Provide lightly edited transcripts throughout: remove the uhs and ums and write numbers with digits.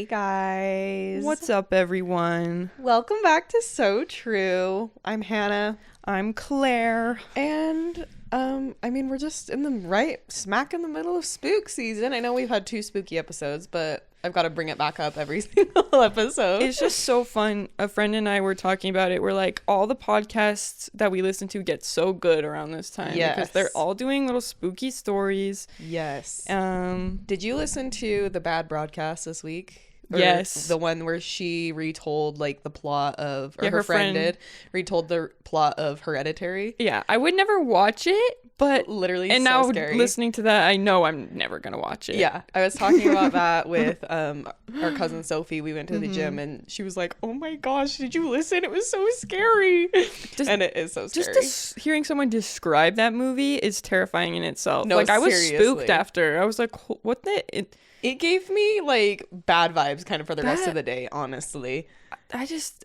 guys. What's up, everyone? Welcome back to So True. I'm Hannah. I'm Claire. And, we're just in the smack in the middle of spook season. I know we've had 2 spooky episodes, but I've got to bring it back up every single episode. It's just so fun. A friend and I were talking about it. We're like, all the podcasts that we listen to get so good around this time. Yes. Because they're all doing little spooky stories. Yes. Um, Did you listen to the Bad Broadcast this week? Or yes. The one where she retold like the plot of, or Yeah, her friend retold the plot of Hereditary. Yeah, I would never watch it, but Literally and so now scary. listening to that, I know I'm never gonna watch it. Yeah, I was talking about that with our cousin Sophie. We went to the gym and she was like, "Oh my gosh, did you listen? It was so scary." And it is so scary. Just hearing someone describe that movie is terrifying in itself. No, like I was seriously. spooked after. I was like, "What the?" It gave me like bad vibes kind of for the rest of the day, honestly. I just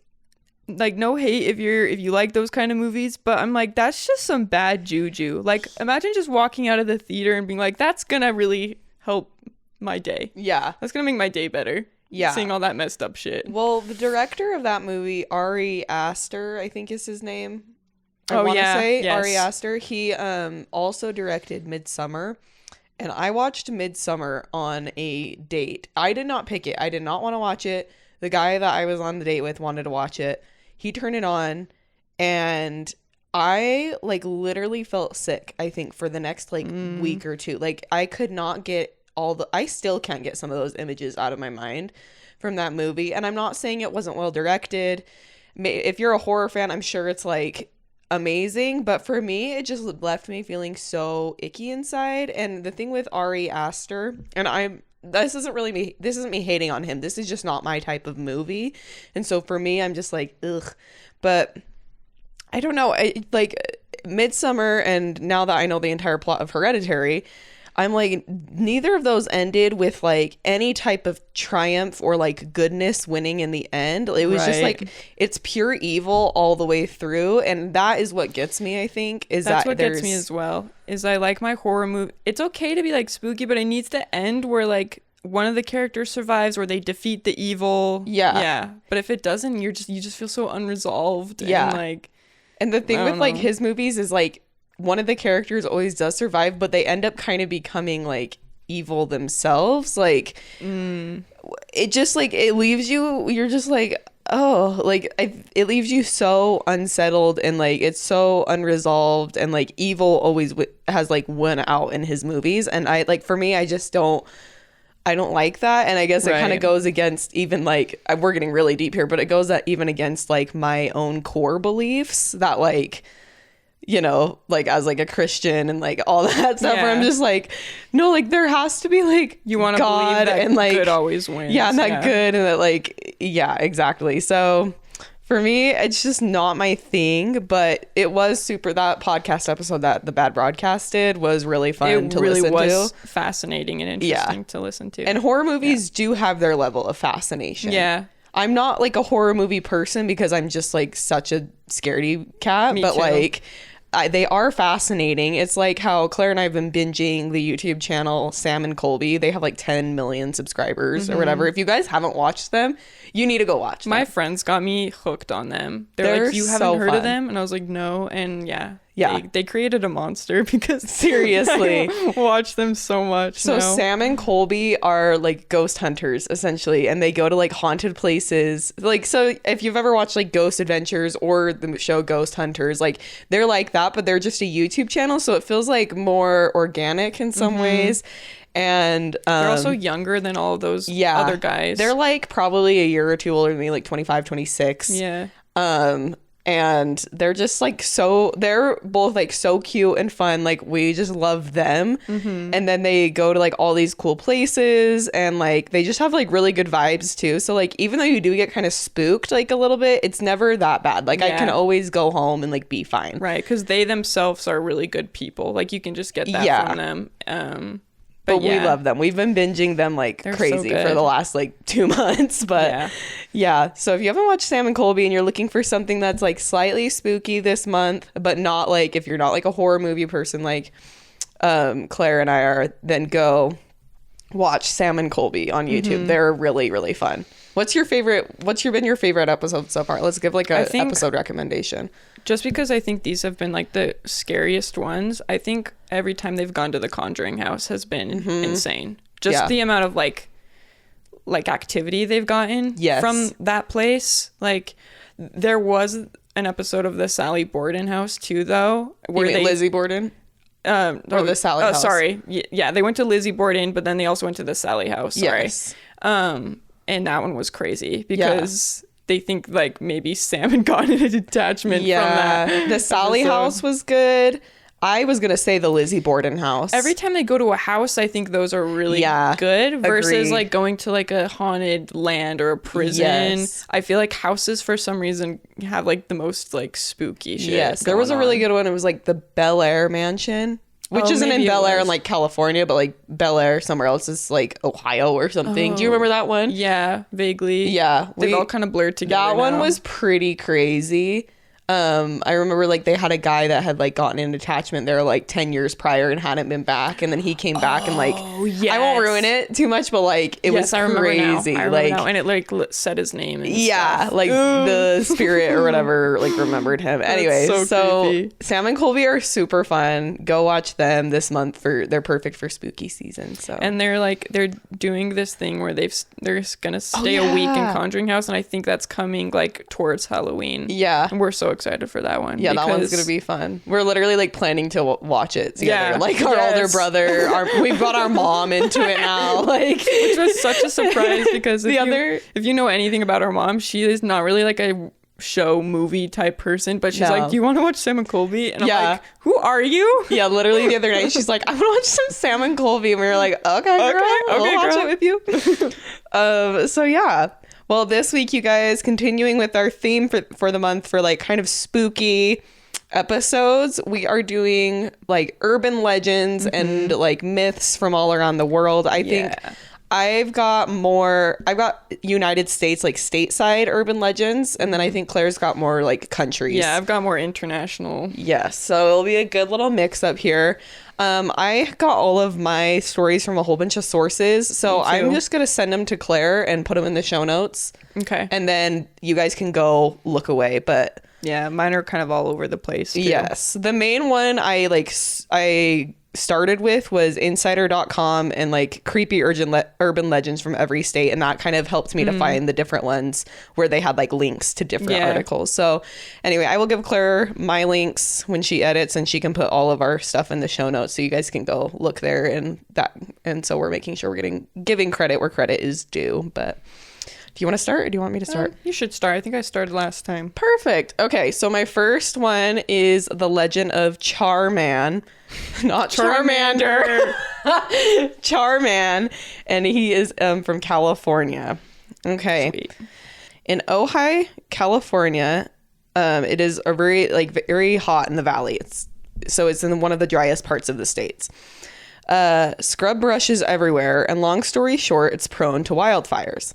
like, no hate if you like those kind of movies, but I'm like, that's just some bad juju. Like, imagine just walking out of the theater and being like, that's gonna really help my day. Yeah. That's gonna make my day better. Yeah. Seeing all that messed up shit. Well, the director of that movie, Ari Aster, I think is his name. Oh, yeah. Yes. Ari Aster. He also directed Midsommar. And I watched Midsommar on a date. I did not pick it. I did not want to watch it. The guy that I was on the date with wanted to watch it. He turned it on and I like literally felt sick, I think, for the next like week or two. Like I could not get I still can't get some of those images out of my mind from that movie. And I'm not saying it wasn't well directed. If you're a horror fan, I'm sure it's like amazing, but for me it just left me feeling so icky inside. And the thing with Ari Aster, and this isn't me hating on him, this is just not my type of movie, and so for me I'm just like ugh. But I don't know, like Midsommar, and now that I know the entire plot of Hereditary, I'm like, neither of those ended with like any type of triumph or like goodness winning in the end. It was just like, it's pure evil all the way through. And that is what gets me, I think, That's what gets me as well. Is I like my horror movie. It's okay to be like spooky, but it needs to end where like one of the characters survives or they defeat the evil. Yeah. Yeah. But if it doesn't, you just feel so unresolved. Yeah. And like, and the thing with like his movies is like, one of the characters always does survive, but they end up kind of becoming like evil themselves. Like it just like, it leaves you're just like, oh, like it leaves you so unsettled and like it's so unresolved, and like evil always has like won out in his movies. And I like, for me, I don't like that. And I guess it kind of goes against even like, we're getting really deep here, but it goes even against like my own core beliefs that like, you know, like as like a Christian and like all that stuff, where I'm just like, no, like there has to be like, you want to believe that and like good always wins. Yeah, and that good, and that like, yeah, exactly. So for me, it's just not my thing, but it was super. That podcast episode that the Bad Broadcast did was really fun to listen to. It really was fascinating and interesting to listen to. And horror movies do have their level of fascination. Yeah. I'm not like a horror movie person because I'm just like such a scaredy cat, but too. Like they are fascinating. It's like how Claire and I have been binging the YouTube channel Sam and Colby. They have like 10 million subscribers or whatever. If you guys haven't watched them, you need to go watch them. My friends got me hooked on them. They're like, you haven't heard of them? And I was like, no. And yeah. They created a monster because seriously I watch them so much. So now. Sam and Colby are like ghost hunters essentially, and they go to like haunted places. Like, so if you've ever watched like Ghost Adventures or the show Ghost Hunters, like they're like that, but they're just a YouTube channel, so it feels like more organic in some ways. And they're also younger than all of those other guys. They're like probably a year or two older than me, like 25, 26. Yeah. And they're just like they're both like so cute and fun. Like we just love them. And then they go to like all these cool places, and like they just have like really good vibes too. So like even though you do get kind of spooked like a little bit, it's never that bad. Like I can always go home and like be fine. Right, because they themselves are really good people. Like you can just get that from them. But we love them. We've been binging them like They're crazy so for the last like 2 months. But yeah. So if you haven't watched Sam and Colby and you're looking for something that's like slightly spooky this month, but not like, if you're not like a horror movie person like Claire and I are, then go watch Sam and Colby on YouTube. Mm-hmm. They're really, really fun. What's been your favorite episode so far? Let's give like a episode recommendation. Just because I think these have been like the scariest ones, I think every time they've gone to the Conjuring house has been insane. Just the amount of like activity they've gotten from that place. Like there was an episode of the Sally Borden house too, though, where Lizzie Borden. Or the Sally house. Sorry. Yeah, they went to Lizzie Borden, but then they also went to the Sally house. Sorry. Yes. And that one was crazy because they think like maybe Sam had gotten a detachment from that. The Sally house was good. I was gonna say the Lizzie Borden house. Every time they go to a house, I think those are really good versus agreed. like going to like a haunted land or a prison. Yes. I feel like houses for some reason have like the most like spooky shit. Yes, there was a really good one. It was like the Bel Air Mansion, which isn't in Bel Air in like California, but like Bel Air somewhere else is like Ohio or something. Do you remember that one? Yeah, vaguely. Yeah, they've all kind of blurred together. That one now. was pretty crazy. I remember like they had a guy that had like gotten an attachment there like 10 years prior and hadn't been back, and then he came back and like I won't ruin it too much, but like it was crazy. I remember now. And it like said his name and stuff. Like the spirit or whatever like remembered him. Anyway, so Sam and Colby are super fun. Go watch them this month they're perfect for spooky season. So and they're doing this thing where they're gonna stay a week in Conjuring House, and I think that's coming like towards Halloween. Yeah, and we're so excited for that one. Yeah, that one's gonna be fun. We're literally like planning to watch it together. Yeah, like our older brother, we've got our mom into it now. Like, which was such a surprise because if you know anything about our mom, she is not really like a show movie type person, but she's like, do you want to watch Sam and Colby? And I'm like, who are you? Yeah, literally the other night she's like, I want to watch some Sam and Colby, and we were like, okay, girl, we'll watch it with you. So yeah. Well, this week, you guys, continuing with our theme for the month for like kind of spooky episodes, we are doing like urban legends and like myths from all around the world. I think I've got United States, like stateside urban legends, and then I think Claire's got more like countries. Yeah, I've got more international. Yes, so it'll be a good little mix up here. I got all of my stories from a whole bunch of sources, so I'm just gonna send them to Claire and put them in the show notes. Okay. And then you guys can go look away, but yeah, mine are kind of all over the place too. Yes. The main one I started with was insider.com and like creepy urban legends from every state, and that kind of helped me to find the different ones where they had like links to different articles. So anyway, I will give Claire my links when she edits, and she can put all of our stuff in the show notes so you guys can go look there, and so we're making sure we're giving credit where credit is due. But do you want to start, or do you want me to start? You should start. I think I started last time. Perfect. Okay, so my first one is the legend of Charman. Not Charmander. Charman, and he is from California. Okay. Sweet. In Ojai, California, it is a very hot in the valley. It's in one of the driest parts of the states. Scrub brushes everywhere, and long story short, it's prone to wildfires.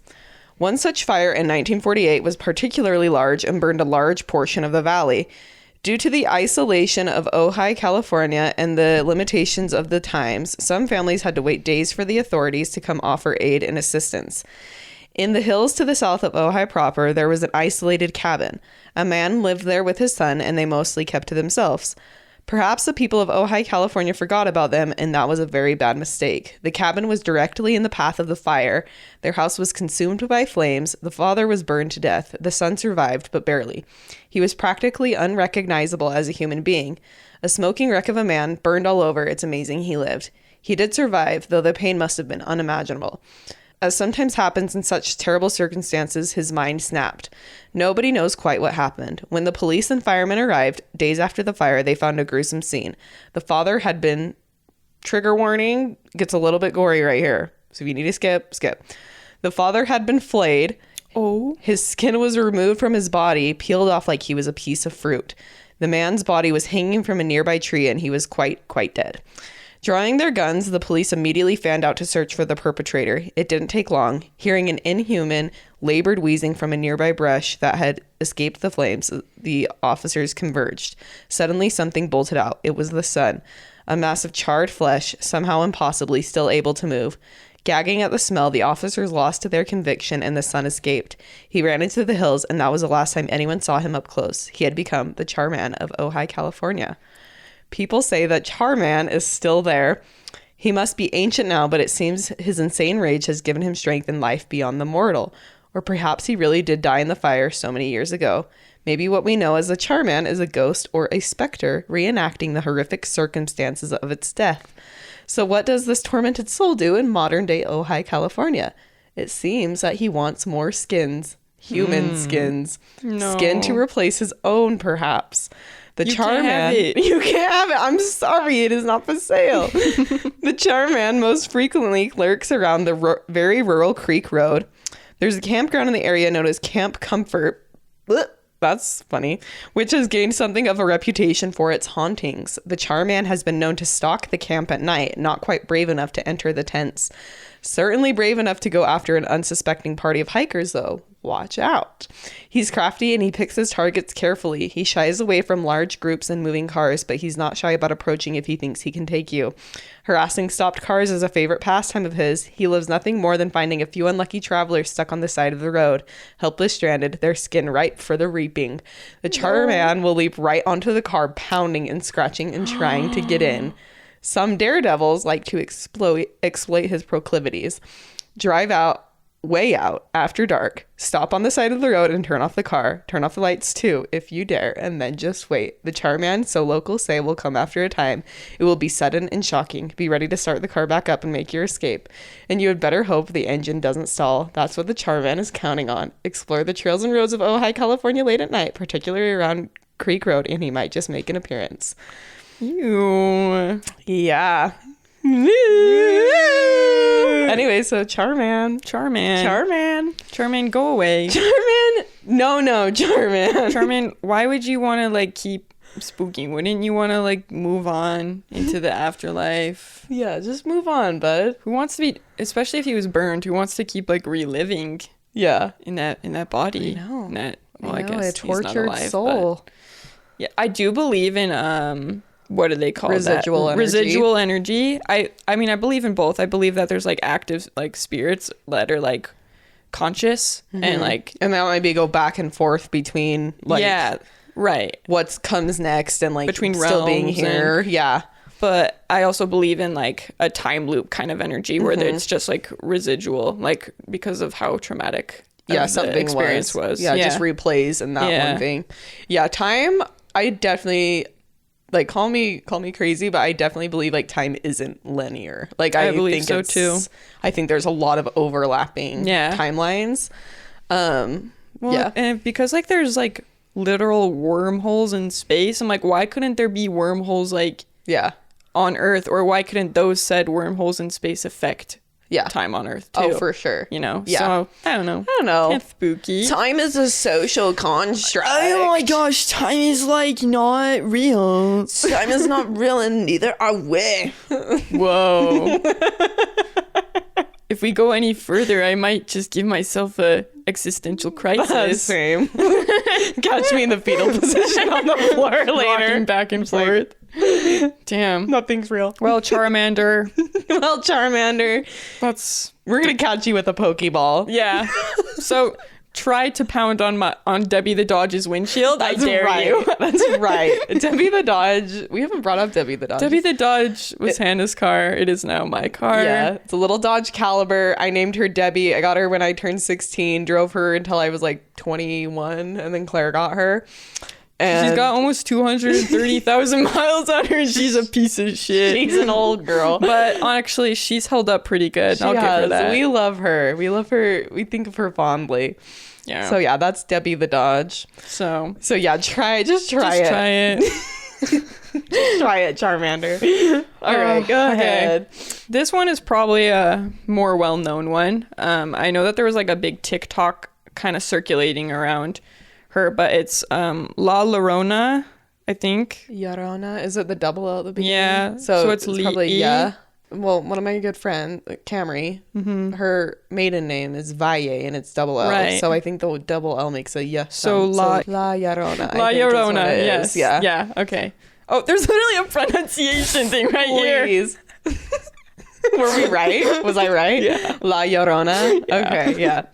One such fire in 1948 was particularly large and burned a large portion of the valley. Due to the isolation of Ojai, California, and the limitations of the times, some families had to wait days for the authorities to come offer aid and assistance. In the hills to the south of Ojai proper, there was an isolated cabin. A man lived there with his son, and they mostly kept to themselves. Perhaps the people of Ojai, California forgot about them, and that was a very bad mistake. The cabin was directly in the path of the fire. Their house was consumed by flames. The father was burned to death. The son survived, but barely. He was practically unrecognizable as a human being. A smoking wreck of a man, burned all over. It's amazing he lived. He did survive, though the pain must have been unimaginable. As sometimes happens in such terrible circumstances, his mind snapped. Nobody knows quite what happened. When the police and firemen arrived, days after the fire, they found a gruesome scene. The father had been, trigger warning, gets a little bit gory right here. So if you need to skip. The father had been flayed. Oh. His skin was removed from his body, peeled off like he was a piece of fruit. The man's body was hanging from a nearby tree, and he was quite dead. Drawing their guns, the police immediately fanned out to search for the perpetrator. It didn't take long. Hearing an inhuman, labored wheezing from a nearby brush that had escaped the flames, the officers converged. Suddenly, something bolted out. It was the son. A mass of charred flesh, somehow impossibly still able to move. Gagging at the smell, the officers lost their conviction and the son escaped. He ran into the hills, and that was the last time anyone saw him up close. He had become the Charman of Ojai, California. People say that Charman is still there. He must be ancient now, but it seems his insane rage has given him strength and life beyond the mortal. Or perhaps he really did die in the fire so many years ago. Maybe what we know as a Charman is a ghost or a specter reenacting the horrific circumstances of its death. So what does this tormented soul do in modern-day Ojai, California? It seems that he wants more skins. Human skins. No. Skin to replace his own, perhaps. The You Charman. can't have it. You can't have it. I'm sorry, it is not for sale. The Charman most frequently lurks around the very rural Creek Road. There's a campground in the area known as Camp Comfort. Blech. That's funny, which has gained something of a reputation for its hauntings. The Charman has been known to stalk the camp at night, not quite brave enough to enter the tents. Certainly brave enough to go after an unsuspecting party of hikers, though. Watch out. He's crafty and he picks his targets carefully. He shies away from large groups and moving cars, but he's not shy about approaching if he thinks he can take you. Harassing stopped cars is a favorite pastime of his. He loves nothing more than finding a few unlucky travelers stuck on the side of the road, helpless stranded, their skin ripe for the reaping. The Charman will leap right onto the car, pounding and scratching and trying to get in. Some daredevils like to exploit his proclivities. Drive way out after dark, stop on the side of the road and turn off the car. Turn off the lights too, if you dare, and then just wait. The Charman, so locals say, will come after a time. It will be sudden and shocking. Be ready to start the car back up and make your escape. And you had better hope the engine doesn't stall. That's what the Charman is counting on. Explore the trails and roads of Ojai, California late at night, particularly around Creek Road, and he might just make an appearance. Ew. Yeah. Anyway, so Charman, go away. Charman. Charman, why would you want to like keep spooking? Wouldn't you want to like move on into the afterlife? Yeah, just move on, bud. Who wants to be, especially if he was burned, who wants to keep like reliving Yeah. in that body? I know. In that, well, I I know, guess a tortured he's not alive, soul. but- yeah, I do believe in what do they call Residual that? energy. Residual energy. I mean, I believe in both. I believe that there's like active like spirits that are like conscious and like, And that might be go back and forth between like yeah, right. what comes next and like Between still being realms here. Yeah. But I also believe in like a time loop kind of energy where it's just like residual, like because of how traumatic Yeah, the something experience was. Yeah, just replays and that Yeah. one thing. Yeah, time, I definitely like call me crazy, but I definitely believe like time isn't linear. Like I believe think so, too. I think there's a lot of overlapping Yeah. timelines. Well, Yeah. and because like there's like literal wormholes in space, I'm like, why couldn't there be wormholes like Yeah. on Earth, or why couldn't those said wormholes in space affect Yeah. time on Earth too? Oh, for sure. You know, Yeah. So I don't know. I don't know. Kind of spooky. Time is a social construct. Oh my gosh, time is like not real. Time is not real and neither are we. Whoa. If we go any further, I might just give myself a existential crisis. Same. Catch me in the fetal position on the floor Rocking later. back and forth. Damn. Nothing's real. Well, Charmander, Well, Charmander, that's we're gonna catch you with a Pokeball. yeah. So try to pound on Debbie the Dodge's windshield. I dare you. That's right. Debbie the Dodge. We haven't brought up Debbie the Dodge. Debbie the Dodge was Hannah's car. It is now my car. Yeah, it's a little Dodge Caliber. I named her Debbie. I got her when I turned 16. Drove her until I was like 21, and then Claire got her. And She's got almost 230,000 miles on her. She's a piece of shit. she's an old girl. But actually, she's held up pretty good. She I'll give her has. that. We love her. We love her. We think of her fondly. Yeah. So yeah, that's Debbie the Dodge. So So yeah, just try it. just try it. Try it, Charmander. All right, go ahead. This one is probably a more well-known one. I know that there was like a big TikTok kind of circulating around her, but it's La Llorona, I think. Llorona, is it the double L at the beginning? Yeah, So, so it's it's probably Lee. yeah. Well, one of my good friends, Camry, her maiden name is Valle, and it's double L. Right. So I think the double L makes a yeah. So sound. La Llorona. La I think is what Llorona, it is. yes. Yeah. Yeah, okay. Oh, there's literally a pronunciation thing right here. Please. Were we right? Was I right? Yeah. La Llorona. Okay, yeah.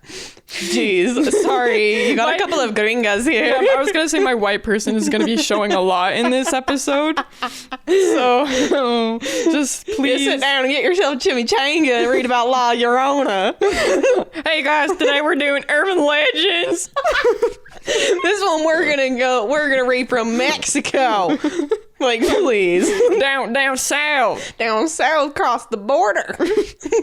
Jeez, sorry. You got a couple of gringas here. Yeah, I was gonna say my white person is gonna be showing a lot in this episode. So just please Sit down and get yourself a chimichanga and read about La Llorona. Hey guys, today we're doing urban legends. This one we're gonna read from Mexico. Like, please. down south. Down south across the border.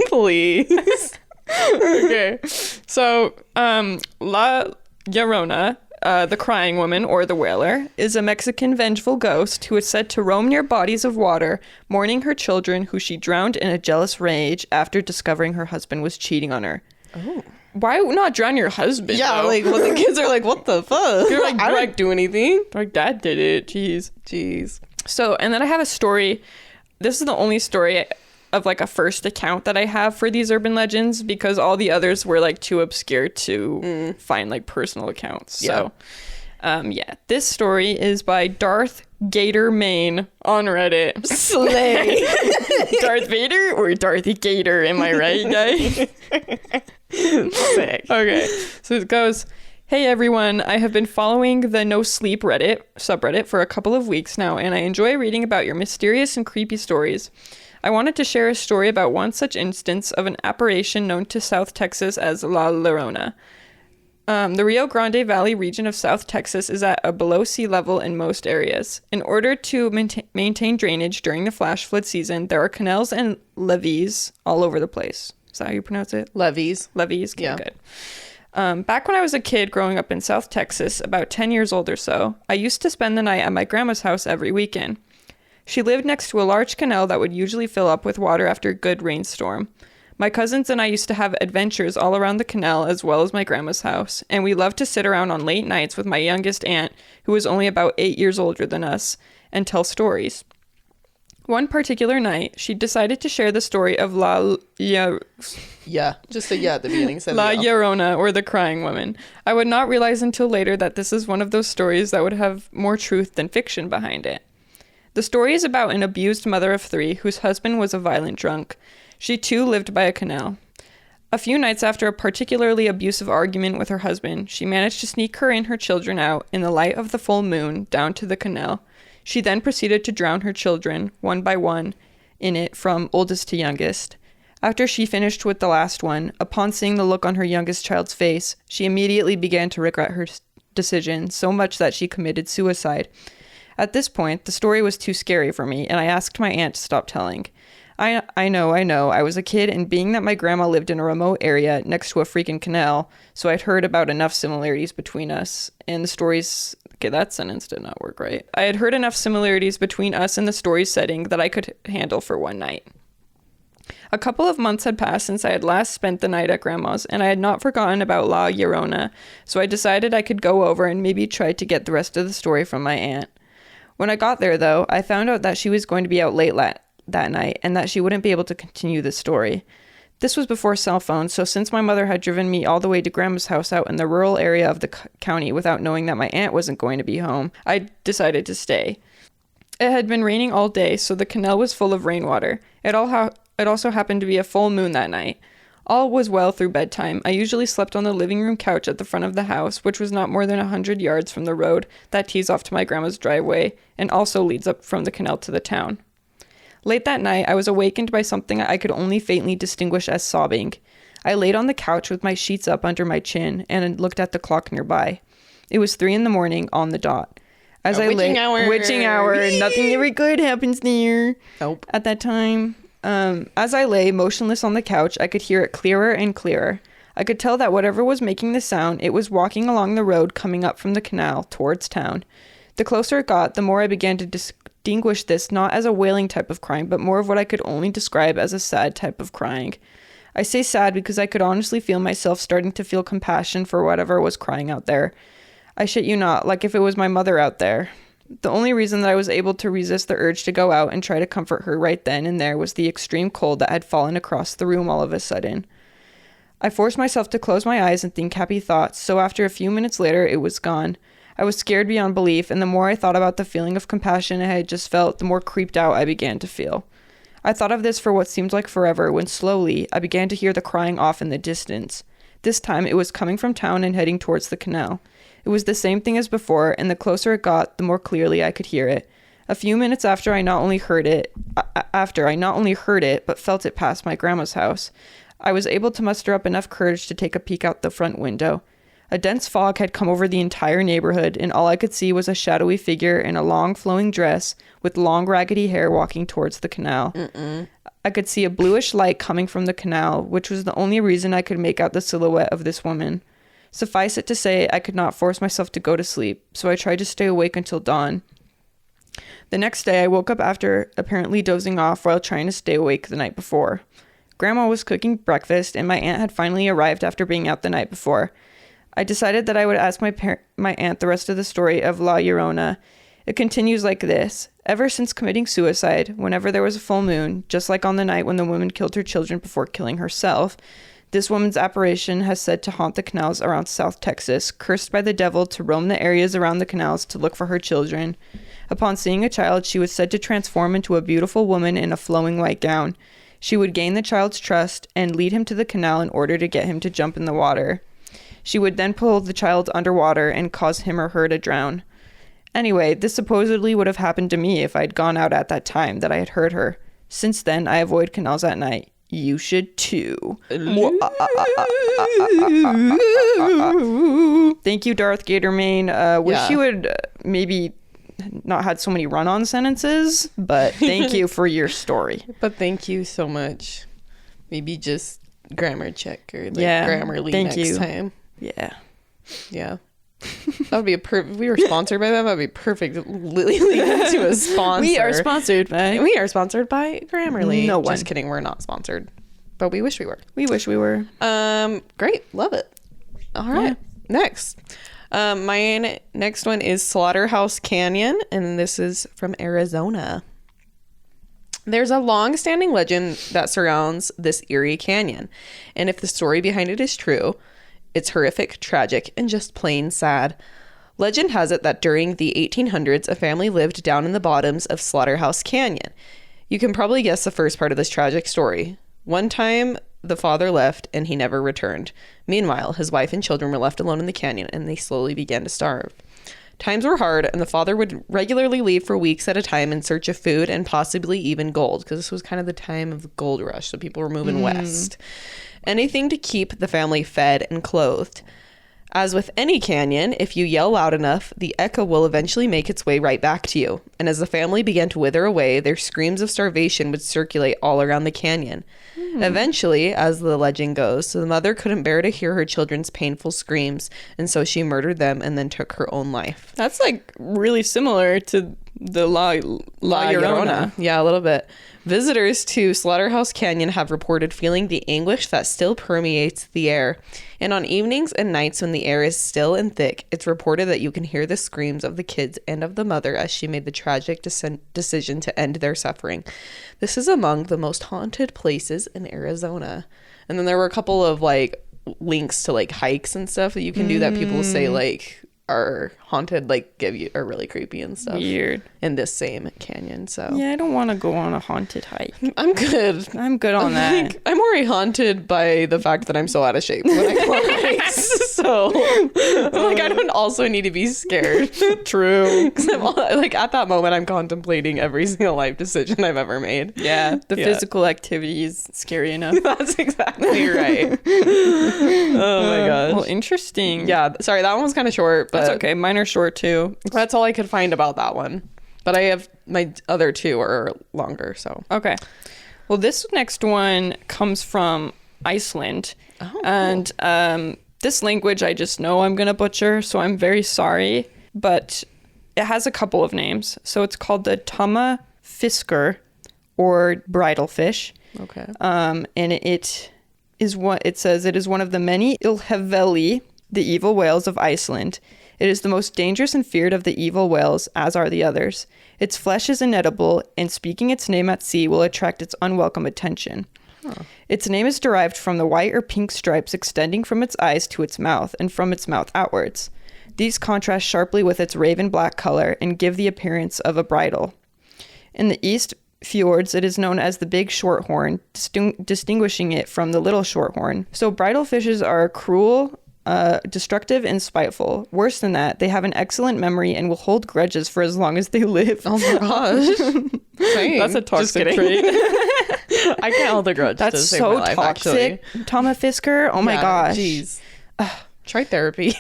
Please. Okay. So, La Llorona, the crying woman or the wailer, is a Mexican vengeful ghost who is said to roam near bodies of water, mourning her children who she drowned in a jealous rage after discovering her husband was cheating on her. Oh. Why not drown your husband? Yeah, though? like, well, the kids are like, what the fuck? They're like, I didn't do anything. Like, dad did it. Jeez. Jeez. So, and then I have a story. This is the only story of like a first account that I have for these urban legends because all the others were like too obscure to find like personal accounts. Yeah. So, yeah, this story is by Darth Gator Main on Reddit. Slay. Darth Vader or Dorothy Gator? Am I right, guy? Sick. Okay, so it goes. Hey everyone, I have been following the No Sleep Reddit subreddit for a couple of weeks now, and I enjoy reading about your mysterious and creepy stories. I wanted to share a story about one such instance of an apparition known to South Texas as La Llorona. The Rio Grande Valley region of South Texas is at a below sea level in most areas. In order to maintain drainage during the flash flood season, there are canals and levees all over the place. Is that how you pronounce it? Levies. Levees? Okay, Yeah. good. Back when I was a kid growing up in South Texas, about 10 years old or so, I used to spend the night at my grandma's house every weekend. She lived next to a large canal that would usually fill up with water after a good rainstorm. My cousins and I used to have adventures all around the canal as well as my grandma's house, and we loved to sit around on late nights with my youngest aunt, who was only about 8 years older than us, and tell stories. One particular night, she decided to share the story of La Just a yeah at the beginning. La Llorona, or the crying woman. I would not realize until later that this is one of those stories that would have more truth than fiction behind it. The story is about an abused mother of 3 whose husband was a violent drunk. She too lived by a canal. A few nights after a particularly abusive argument with her husband, she managed to sneak her and her children out in the light of the full moon down to the canal. She then proceeded to drown her children, one by one, in it from oldest to youngest. After she finished with the last one, upon seeing the look on her youngest child's face, she immediately began to regret her decision so much that she committed suicide. At this point, the story was too scary for me, and I asked my aunt to stop telling. I know, I was a kid, and being that my grandma lived in a remote area next to a freaking canal, so I'd heard about enough similarities between us, and the stories... Okay, that sentence did not work right. I had heard enough similarities between us and the story's setting that I could handle for one night. A couple of months had passed since I had last spent the night at Grandma's, and I had not forgotten about La Llorona, so I decided I could go over and maybe try to get the rest of the story from my aunt. When I got there, though, I found out that she was going to be out late that night, and that she wouldn't be able to continue the story. This was before cell phones, so since my mother had driven me all the way to Grandma's house out in the rural area of the county without knowing that my aunt wasn't going to be home, I decided to stay. It had been raining all day, so the canal was full of rainwater. It also happened to be a full moon that night. All was well through bedtime. I usually slept on the living room couch at the front of the house, which was not more than 100 yards from the road that tees off to my grandma's driveway and also leads up from the canal to the town. Late that night, I was awakened by something I could only faintly distinguish as sobbing. I laid on the couch with my sheets up under my chin and looked at the clock nearby. It was 3 a.m. on the dot. As I lay, witching hour, nothing very good happens there. Nope. At that time, as I lay motionless on the couch, I could hear it clearer and clearer. I could tell that whatever was making the sound, it was walking along the road coming up from the canal towards town. The closer it got, the more I began to distinguish this not as a wailing type of crying, but more of what I could only describe as a sad type of crying. I say sad because I could honestly feel myself starting to feel compassion for whatever was crying out there. I shit you not, like if it was my mother out there. The only reason that I was able to resist the urge to go out and try to comfort her right then and there was the extreme cold that had fallen across the room all of a sudden. I forced myself to close my eyes and think happy thoughts, so after a few minutes later, it was gone. I was scared beyond belief, and the more I thought about the feeling of compassion I had just felt, the more creeped out I began to feel. I thought of this for what seemed like forever when slowly I began to hear the crying off in the distance. This time it was coming from town and heading towards the canal. It was the same thing as before, and the closer it got, the more clearly I could hear it. A few minutes after I not only heard it, but felt it pass my grandma's house, I was able to muster up enough courage to take a peek out the front window. A dense fog had come over the entire neighborhood, and all I could see was a shadowy figure in a long flowing dress with long raggedy hair walking towards the canal. I could see a bluish light coming from the canal, which was the only reason I could make out the silhouette of this woman. Suffice it to say, I could not force myself to go to sleep, so I tried to stay awake until dawn. The next day, I woke up after apparently dozing off while trying to stay awake the night before. Grandma was cooking breakfast, and my aunt had finally arrived after being out the night before. I decided that I would ask my aunt the rest of the story of La Llorona. It continues like this. Ever since committing suicide, whenever there was a full moon, just like on the night when the woman killed her children before killing herself, this woman's apparition has said to haunt the canals around South Texas, cursed by the devil to roam the areas around the canals to look for her children. Upon seeing a child, she was said to transform into a beautiful woman in a flowing white gown. She would gain the child's trust and lead him to the canal in order to get him to jump in the water. She would then pull the child underwater and cause him or her to drown. Anyway, this supposedly would have happened to me if I'd gone out at that time that I had heard her. Since then, I avoid canals at night. You should too. Thank you, Darth Gatormain. Wish you would maybe not had so many run-on sentences, but thank you for your story. But thank you so much. Maybe just grammar check or Grammarly next time. Yeah. That would be if we were sponsored by them, that would be perfect. Leading into a sponsor. We are sponsored by Grammarly. No one. Just kidding, we're not sponsored. But we wish we were. Great. Love it. All right. Yeah. Next. My next one is Slaughterhouse Canyon, and this is from Arizona. There's a long-standing legend that surrounds this eerie canyon, and if the story behind it is true, it's horrific, tragic, and just plain sad. Legend has it that during the 1800s, a family lived down in the bottoms of Slaughterhouse Canyon. You can probably guess the first part of this tragic story. One time, the father left, and he never returned. Meanwhile, his wife and children were left alone in the canyon, and they slowly began to starve. Times were hard, and the father would regularly leave for weeks at a time in search of food and possibly even gold, because this was kind of the time of the gold rush, so people were moving west. Anything to keep the family fed and clothed. As with any canyon, if you yell loud enough, the echo will eventually make its way right back to you. And as the family began to wither away, their screams of starvation would circulate all around the canyon. Eventually, as the legend goes, the mother couldn't bear to hear her children's painful screams, and so she murdered them and then took her own life. That's like really similar to the La Llorona. Yeah, a little bit. Visitors to Slaughterhouse Canyon have reported feeling the anguish that still permeates the air. And on evenings and nights when the air is still and thick, it's reported that you can hear the screams of the kids and of the mother as she made the tragic decision to end their suffering. This is among the most haunted places in Arizona. And then there were a couple of like links to like hikes and stuff that you can do that people say like are haunted, like are really creepy and stuff. Weird. In this same canyon. So yeah, I don't want to go on a haunted hike. I'm good on that. Like, I'm already haunted by the fact that I'm so out of shape when I go on hikes. So I'm like, I don't also need to be scared. True. Because I'm like at that moment I'm contemplating every single life decision I've ever made. Yeah, the physical activity is scary enough. That's exactly right. Oh my gosh. Well, interesting. Yeah, sorry, that one was kind of short, but that's okay. Mine are short too. That's all I could find about that one. But I have my other two are longer, so. Okay. Well, this next one comes from Iceland. Oh, and this language I just know I'm going to butcher, so I'm very sorry. But it has a couple of names. So it's called the Tama Fisker, or bridal fish. Okay. And it is what it says. It is one of the many Ilheveli, the evil whales of Iceland. It is the most dangerous and feared of the evil whales, as are the others. Its flesh is inedible, and speaking its name at sea will attract its unwelcome attention. Huh. Its name is derived from the white or pink stripes extending from its eyes to its mouth and from its mouth outwards. These contrast sharply with its raven black color and give the appearance of a bridle. In the east, fjords, it is known as the big shorthorn, distinguishing it from the little shorthorn. So bridle fishes are cruel, destructive, and spiteful. Worse than that, they have an excellent memory and will hold grudges for as long as they live. Oh my gosh. Dang. That's a Just toxic kidding. trait. I can't hold a grudge. That's to save my so life, toxic. actually. Thomas Fisker, oh my Yeah, gosh. Jeez. Try therapy.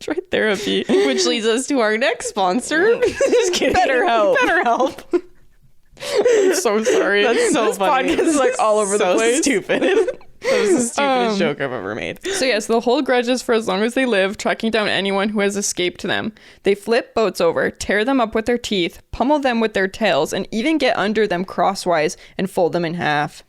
Try therapy. Which leads us to our next sponsor. Just kidding. BetterHelp. BetterHelp. I'm so sorry. That's so this funny. podcast is like all over the place. Stupid. That was the stupidest joke I've ever made. So yes, they'll hold grudges for as long as they live, tracking down anyone who has escaped them. They flip boats over, tear them up with their teeth, pummel them with their tails, and even get under them crosswise and fold them in half.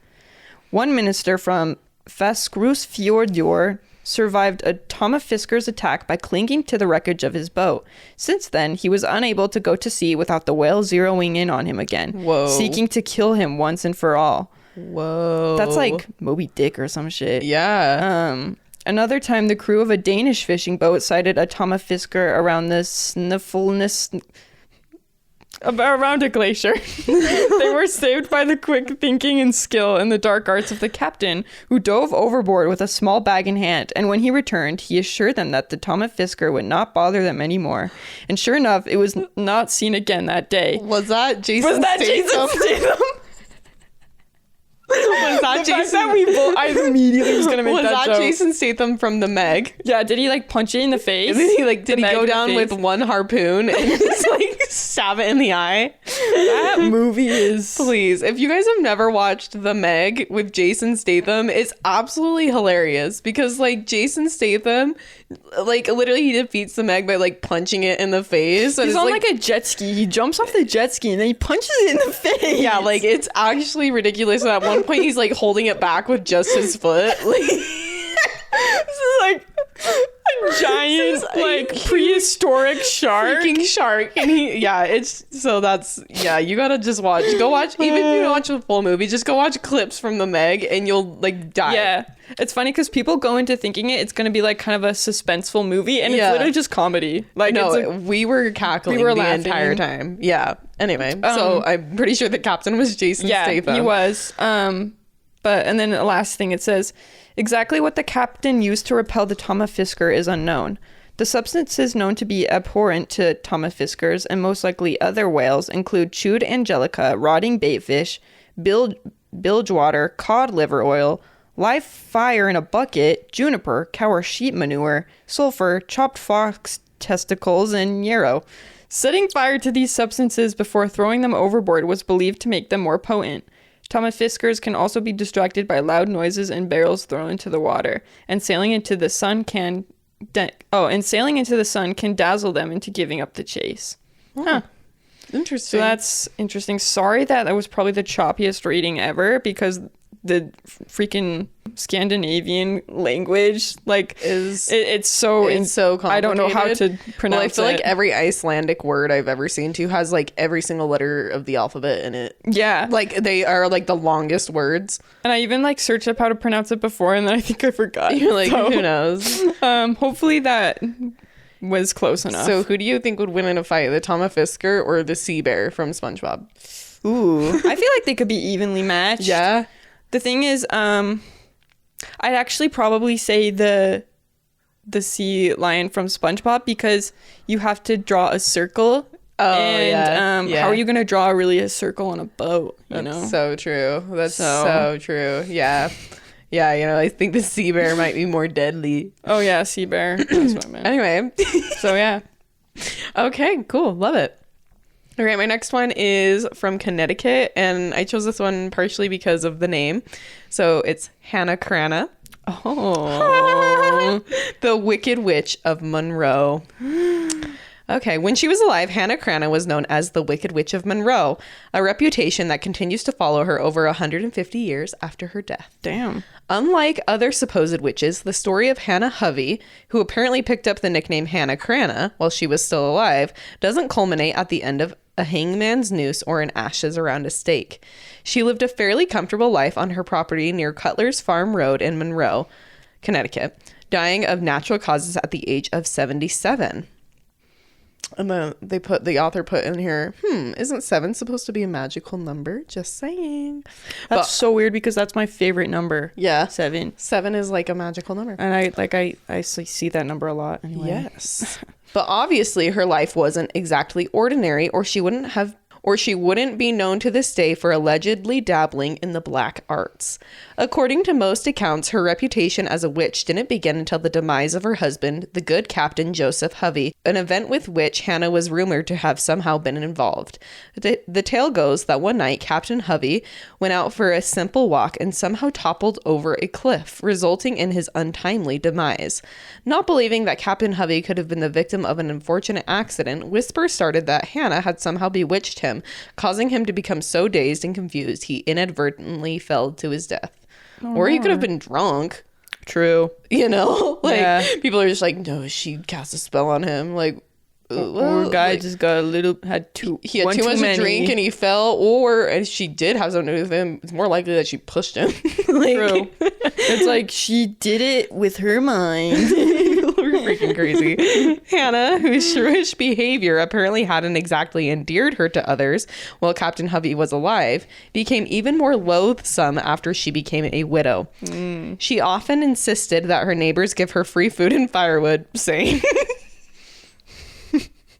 One minister from Fáskrúðsfjörður survived a Thomas Fisker's attack by clinging to the wreckage of his boat. Since then, he was unable to go to sea without the whale zeroing in on him again, Whoa. seeking to kill him once and for all. Whoa. That's like Moby Dick or some shit. Yeah. Another time, the crew of a Danish fishing boat sighted a Thomas Fisker around the around a glacier. They were saved by the quick thinking and skill and the dark arts of the captain, who dove overboard with a small bag in hand. And when he returned, he assured them that the Thomas Fisker would not bother them anymore. And sure enough, it was not seen again that day. Was that Jason Was that Jason Statham? Was that The fact Jason? that we both, I immediately was gonna make Was that that joke. Jason Statham from The Meg? Yeah, did he like punch it in the face? And then he like did The he Meg go in the down face? with one harpoon and just like stab it in the eye? That movie is Please, if you guys have never watched The Meg with Jason Statham, it's absolutely hilarious because like Jason Statham, like literally he defeats the Meg by like punching it in the face. And He's it's on like a jet ski. He jumps off the jet ski and then he punches it in the face. yeah, like it's actually ridiculous. And at one point he's like holding it back with just his foot. Like this is like a giant, like prehistoric shark. freaking shark. And you gotta just go watch, even if you don't watch the full movie, just go watch clips from The Meg and you'll like die. Yeah, it's funny because people go into thinking it's gonna be like kind of a suspenseful movie, and Yeah. it's literally just comedy. Like No, it's like, we were cackling we were the laughing. entire time. Yeah. Anyway, so I'm pretty sure the captain was Jason yeah, Statham. he was. But and then the last thing it says, exactly what the captain used to repel the Thomas Fisker is unknown. The substances known to be abhorrent to Thomas Fiskers and most likely other whales include chewed angelica, rotting baitfish, bilge water, cod liver oil, live fire in a bucket, juniper, cow or sheep manure, sulfur, chopped fox testicles, and yarrow. Setting fire to these substances before throwing them overboard was believed to make them more potent. Thomas Fiskers can also be distracted by loud noises and barrels thrown into the water, and sailing into the sun can dazzle them into giving up the chase. Huh. Interesting. So that's interesting. Sorry that was probably the choppiest reading ever because the freaking Scandinavian language it's so complicated. I don't know how to pronounce Well, I feel it. like every Icelandic word I've ever seen too has like every single letter of the alphabet in it. Yeah. Like they are like the longest words. And I even like searched up how to pronounce it before and then I think I forgot. You're like, So, who knows? hopefully that was close enough. So who do you think would win in a fight, the Thomas Fisker or the sea bear from SpongeBob? Ooh. I feel like they could be evenly matched. Yeah. The thing is, I'd actually probably say the sea lion from SpongeBob because you have to draw a circle. Oh, and yeah. how are you gonna draw really a circle on a boat? You That's know. so true. That's so true. Yeah. Yeah, I think the sea bear might be more deadly. Oh yeah, sea bear. That's what I meant. Anyway. So yeah. Okay, cool. Love it. All right, my next one is from Connecticut, and I chose this one partially because of the name. So it's Hannah Cranna, Oh. the Wicked Witch of Monroe. Okay, when she was alive, Hannah Cranna was known as the Wicked Witch of Monroe, a reputation that continues to follow her over 150 years after her death. Damn. Unlike other supposed witches, the story of Hannah Hovey, who apparently picked up the nickname Hannah Cranna while she was still alive, doesn't culminate at the end of a hangman's noose or in ashes around a stake. She lived a fairly comfortable life on her property near Cutler's Farm Road in Monroe, Connecticut, dying of natural causes at the age of 77. And then the author put in here, isn't 7 supposed to be a magical number? Just saying. That's so weird because that's my favorite number. Yeah. 7. 7 is like a magical number. And I see that number a lot anyway. Yes. But obviously her life wasn't exactly ordinary, or she wouldn't be known to this day for allegedly dabbling in the black arts. According to most accounts, her reputation as a witch didn't begin until the demise of her husband, the good Captain Joseph Hovey, an event with which Hannah was rumored to have somehow been involved. The tale goes that one night Captain Hovey went out for a simple walk and somehow toppled over a cliff, resulting in his untimely demise. Not believing that Captain Hovey could have been the victim of an unfortunate accident, whispers started that Hannah had somehow bewitched him, causing him to become so dazed and confused he inadvertently fell to his death. Or he could have been drunk. True. You know? Like, Yeah. people are just like, no, she cast a spell on him. Like, Or guy like, just got had too he had one too much to many. drink and he fell, and she did have something to do with him. It's more likely that she pushed him. Like, True. It's like she did it with her mind. We're freaking crazy. Hannah, whose shrewish behavior apparently hadn't exactly endeared her to others while Captain Hovey was alive, became even more loathsome after she became a widow. She often insisted that her neighbors give her free food and firewood, saying...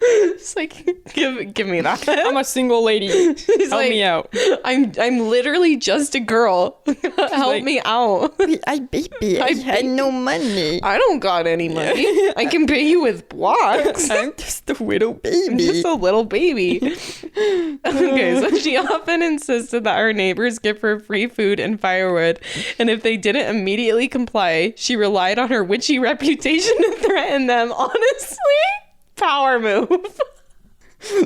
It's like, give me that. I'm a single lady. Help like, me out. I'm literally just a girl. Help like- me out. I had no money. I don't got any money. I can pay you with blocks. I'm just a widow I'm baby. just a little baby. Okay, so she often insisted that her neighbors give her free food and firewood, and if they didn't immediately comply, she relied on her witchy reputation to threaten them. Honestly, power move.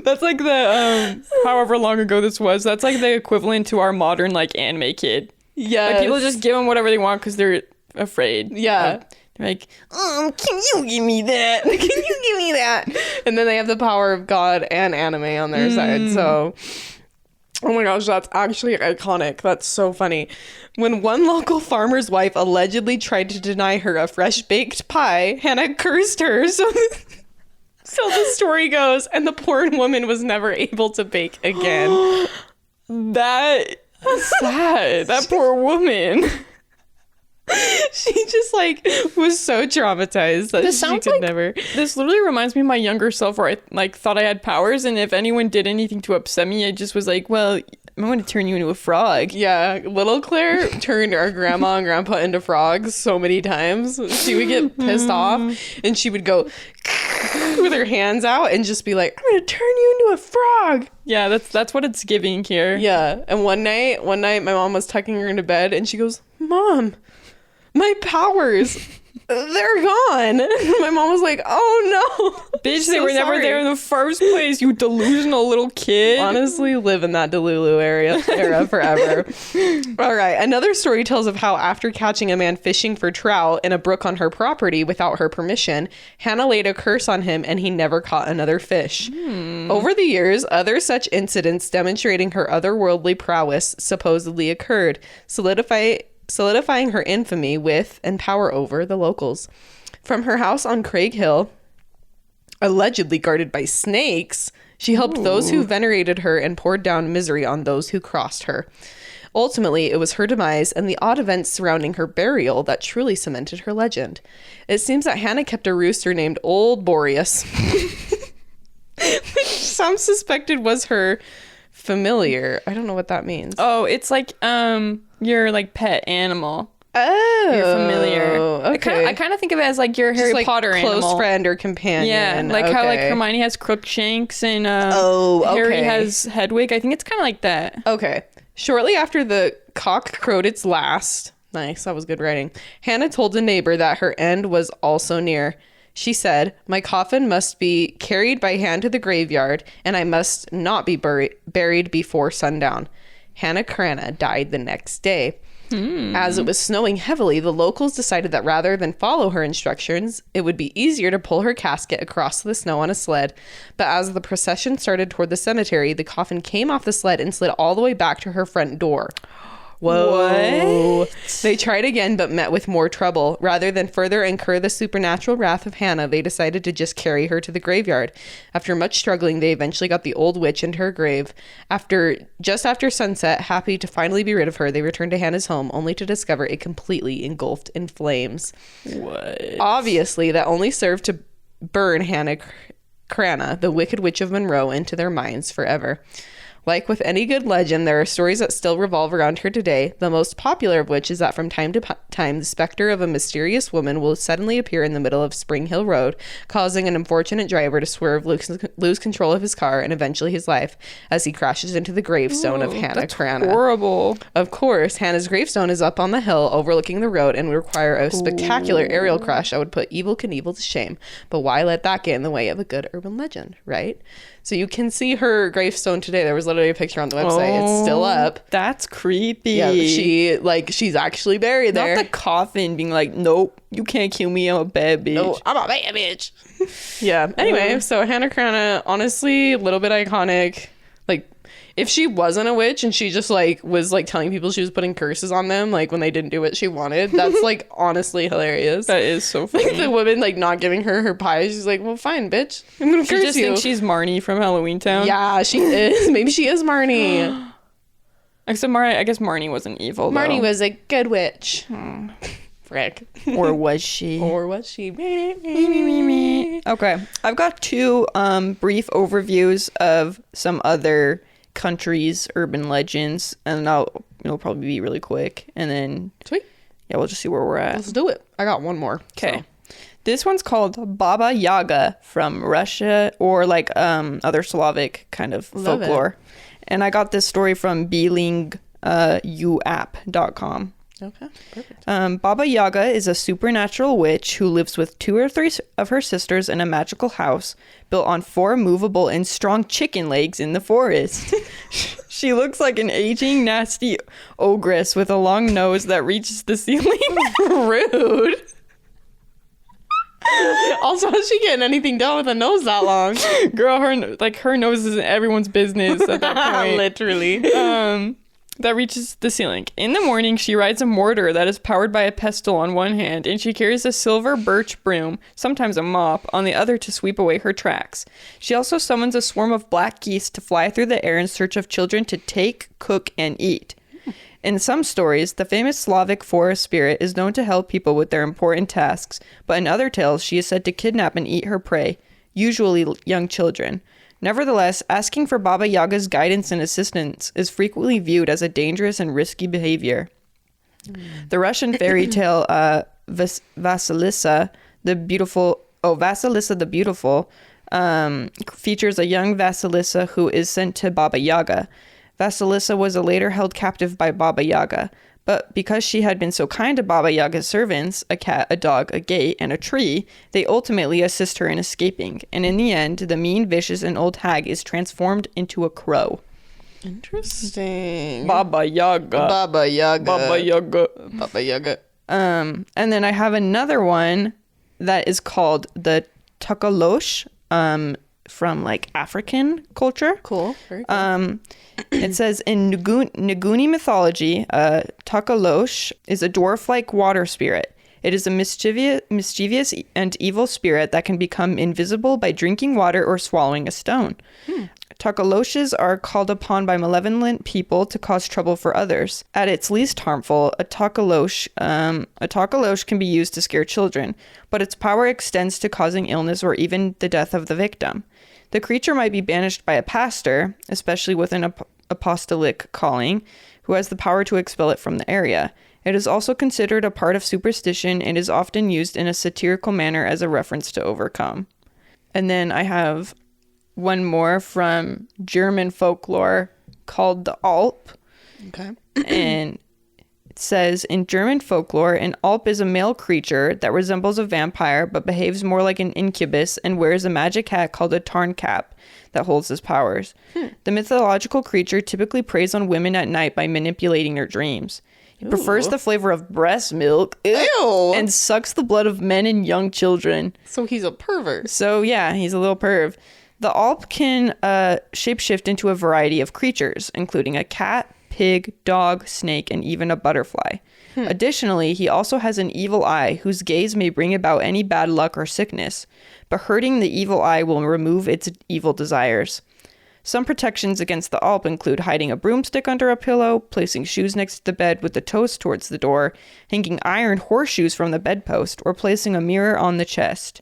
That's like the however long ago this was. That's like the equivalent to our modern like anime kid. Yeah, Like people just give them whatever they want because they're afraid. Yeah. They're like, can you give me that? Can you give me that? And then they have the power of God and anime on their side. So, oh my gosh, that's actually iconic. That's so funny. When one local farmer's wife allegedly tried to deny her a fresh baked pie, Hannah cursed her. So the story goes, and the poor woman was never able to bake again. That sad. That poor woman. She just like was so traumatized that This she sounds could like- never. This literally reminds me of my younger self where I like thought I had powers, and if anyone did anything to upset me, I just was like, well, I'm going to turn you into a frog. Yeah, little Claire turned our grandma and grandpa into frogs so many times. She would get pissed off and she would go with her hands out and just be like, I'm gonna turn you into a frog. Yeah, that's what it's giving here. Yeah. And one night my mom was tucking her into bed and she goes, Mom, my powers, they're gone. My mom was like, oh no. Bitch, So they were never sorry. there in the first place, you delusional little kid. Honestly, live in that Delulu era forever. All right. Another story tells of how after catching a man fishing for trout in a brook on her property without her permission, Hannah laid a curse on him and he never caught another fish. Over the years, other such incidents demonstrating her otherworldly prowess supposedly occurred, solidifying her infamy with and power over the locals. From her house on Craig Hill, allegedly guarded by snakes, she helped those who venerated her and poured down misery on those who crossed her. Ultimately, it was her demise and the odd events surrounding her burial that truly cemented her legend. It seems that Hannah kept a rooster named Old Boreas, which some suspected was her familiar. I don't know what that means. Oh, it's like your like pet animal. Oh, You're familiar. Okay. I kind of think of it as like your Harry Just like Potter close animal. friend or companion. Yeah, like how like Okay. Hermione has Crookshanks and Oh, Harry okay. has Hedwig. I think it's kind of like that. Okay. Shortly after the cock crowed its last, nice, that was good writing, Hannah told a neighbor that her end was also near. She said, my coffin must be carried by hand to the graveyard, and I must not be buried before sundown. Hannah Crana died the next day. As it was snowing heavily, the locals decided that rather than follow her instructions, it would be easier to pull her casket across the snow on a sled. But as the procession started toward the cemetery, the coffin came off the sled and slid all the way back to her front door. Whoa. What? They tried again, but met with more trouble. Rather than further incur the supernatural wrath of Hannah, they decided to just carry her to the graveyard. After much struggling, they eventually got the old witch into her grave. Just after sunset, happy to finally be rid of her, they returned to Hannah's home, only to discover it completely engulfed in flames. What? Obviously, that only served to burn Hannah Crana, the Wicked Witch of Monroe, into their minds forever. Like with any good legend, there are stories that still revolve around her today, the most popular of which is that from time to time, the specter of a mysterious woman will suddenly appear in the middle of Spring Hill Road, causing an unfortunate driver to swerve, lose control of his car, and eventually his life, as he crashes into the gravestone of Hannah Crana. Horrible. Of course, Hannah's gravestone is up on the hill overlooking the road and would require a spectacular aerial crash that would put Evel Knievel to shame. But why let that get in the way of a good urban legend, right? So you can see her gravestone today. There was literally a picture on the website. It's still up. That's creepy. Yeah, she's actually buried there. Not the coffin being like, nope, you can't kill me. I'm a bad bitch. No, I'm a bad bitch. Yeah. Anyway, so Hannah Crana, honestly, a little bit iconic. Like, if she wasn't a witch and she just like was like telling people she was putting curses on them, like when they didn't do what she wanted, that's like honestly hilarious. That is so funny. Like the woman like not giving her pie. She's like, well, fine, bitch. I'm gonna She curse just you. thinks she's Marnie from Halloween Town. Yeah, she is. Maybe she is Marnie. Except I guess Marnie wasn't evil. Marnie though. was a good witch. Frick. Or was she? Or was she? Okay, I've got two brief overviews of some other countries' urban legends, and it'll probably be really quick, and then Sweet. yeah, we'll just see where we're at. Let's do it. I got one more. Okay. This one's called Baba Yaga from Russia, or like other Slavic kind of Love folklore. And I got this story from belinguap.com. Okay, perfect. Baba Yaga is a supernatural witch who lives with 2 or 3 of her sisters in a magical house built on 4 movable and strong chicken legs in the forest. She looks like an aging, nasty ogress with a long nose that reaches the ceiling. Rude. Also, how's she getting anything done with a nose that long? Girl, her nose isn't everyone's business at that point. Literally. That reaches the ceiling. In the morning, she rides a mortar that is powered by a pestle on one hand, and she carries a silver birch broom, sometimes a mop, on the other to sweep away her tracks. She also summons a swarm of black geese to fly through the air in search of children to take, cook, and eat. In some stories, the famous Slavic forest spirit is known to help people with their important tasks, but in other tales, she is said to kidnap and eat her prey, usually young children. Nevertheless, asking for Baba Yaga's guidance and assistance is frequently viewed as a dangerous and risky behavior. The Russian fairy tale Vasilisa the Beautiful features a young Vasilisa who is sent to Baba Yaga. Vasilisa was later held captive by Baba Yaga, but because she had been so kind to Baba Yaga's servants, a cat, a dog, a gate, and a tree, they ultimately assist her in escaping, and in the end, the mean, vicious, and old hag is transformed into a crow. Interesting. Baba Yaga. Baba Yaga. Baba Yaga. Baba Yaga. And then I have another one that is called the Takalosh, from like African culture. Cool. Very cool. It says in Nguni mythology, Takalosh is a dwarf-like water spirit. It is a mischievous and evil spirit that can become invisible by drinking water or swallowing a stone. Takaloshes are called upon by malevolent people to cause trouble for others. At its least harmful, a takalosh can be used to scare children, but its power extends to causing illness or even the death of the victim. The creature might be banished by a pastor, especially with an apostolic calling, who has the power to expel it from the area. It is also considered a part of superstition and is often used in a satirical manner as a reference to overcome. And then I have one more from German folklore called the Alp. Okay. And it says, in German folklore, an Alp is a male creature that resembles a vampire but behaves more like an incubus and wears a magic hat called a Tarncap that holds his powers. The mythological creature typically preys on women at night by manipulating their dreams. He prefers the flavor of breast milk and sucks the blood of men and young children. So he's a pervert. So yeah, he's a little perv. The Alp can shapeshift into a variety of creatures, including a cat, pig, dog, snake, and even a butterfly. Additionally, he also has an evil eye whose gaze may bring about any bad luck or sickness, but hurting the evil eye will remove its evil desires. Some protections against the Alp include hiding a broomstick under a pillow, placing shoes next to the bed with the toes towards the door, hanging iron horseshoes from the bedpost, or placing a mirror on the chest.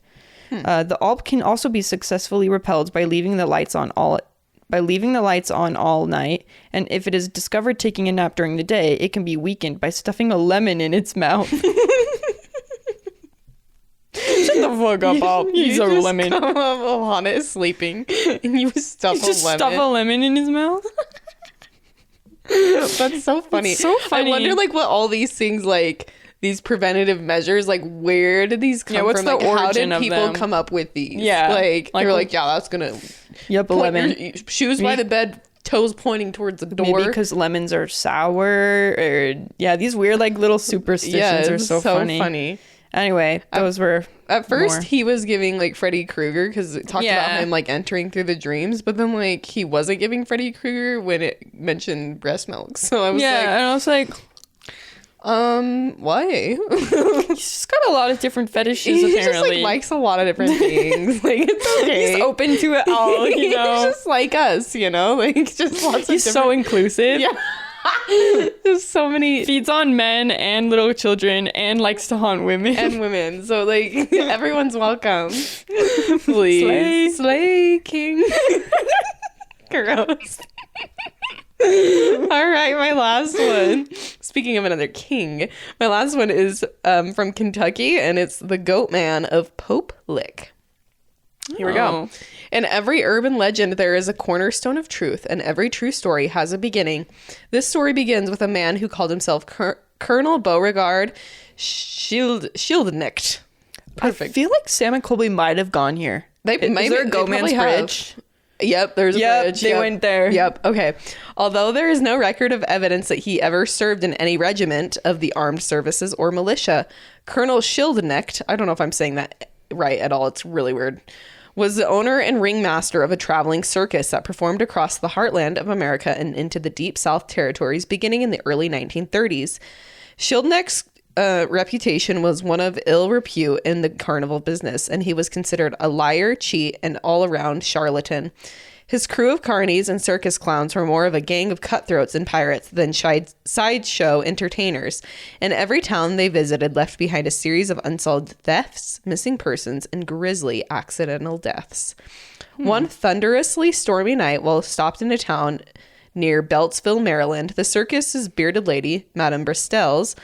The Alp can also be successfully repelled by leaving the lights on all night, and if it is discovered taking a nap during the day, it can be weakened by stuffing a lemon in its mouth. Shut the fuck up, Alp. He's a lemon. Alana is sleeping, and you stuff a Just lemon. stuff a lemon in his mouth? That's so funny. It's so funny. I wonder, like, what all these things, like, these preventative measures, like, where did these come what's from? the Like, how origin did of people them? come up with these? Yeah. Like they Like, were like, yeah, that's gonna Yep, a point lemon. your shoes by the bed, toes pointing towards the door. Maybe because lemons are sour, or these weird like little superstitions are it's so funny. Anyway, those were At first, more. he was giving like Freddy Krueger because it talked about Yeah. him like entering through the dreams, but then like he wasn't giving Freddy Krueger when it mentioned breast milk. So I was and I was like, why? he's just got a lot of different fetishes He just apparently. like likes a lot of different things. Like it's okay. He's open to it all, you know. He's just like us, you know. Like just lots He's of so different. inclusive. Yeah. There's so many Feeds on men and little children and likes to haunt women. and women. So like everyone's welcome. Please. Slay King. Gross. All right, my last one. Speaking of another king, my last one is from Kentucky, and it's the Goat Man of Pope Lick. Here we go. Oh. In every urban legend, there is a cornerstone of truth, and every true story has a beginning. This story begins with a man who called himself Colonel Beauregard Schildknecht. Perfect. I feel like Sam and Colby might have gone here. Is there a Goatman's Goatman's Bridge? Yep, there's a Yep, bridge. they Yep. went there. Yep, okay. Although there is no record of evidence that he ever served in any regiment of the armed services or militia, Colonel Schildknecht, I don't know if I'm saying that right at all, it's really weird, was the owner and ringmaster of a traveling circus that performed across the heartland of America and into the deep South territories beginning in the early 1930s. Schildknecht's reputation was one of ill repute in the carnival business, and he was considered a liar, cheat, and all-around charlatan. His crew of carnies and circus clowns were more of a gang of cutthroats and pirates than sideshow entertainers. And every town they visited left behind a series of unsolved thefts, missing persons, and grisly accidental deaths. One thunderously stormy night, while stopped in a town near Beltsville, Maryland, the circus's bearded lady, Madame Bristells,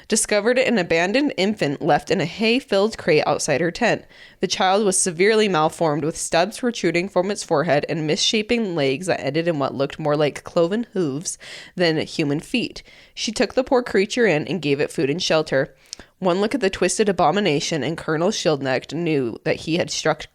discovered an abandoned infant left in a hay-filled crate outside her tent. The child was severely malformed, with stubs protruding from its forehead and misshapen legs that ended in what looked more like cloven hooves than human feet. She took the poor creature in and gave it food and shelter. One look at the twisted abomination, and Colonel Schildknecht knew that he had struck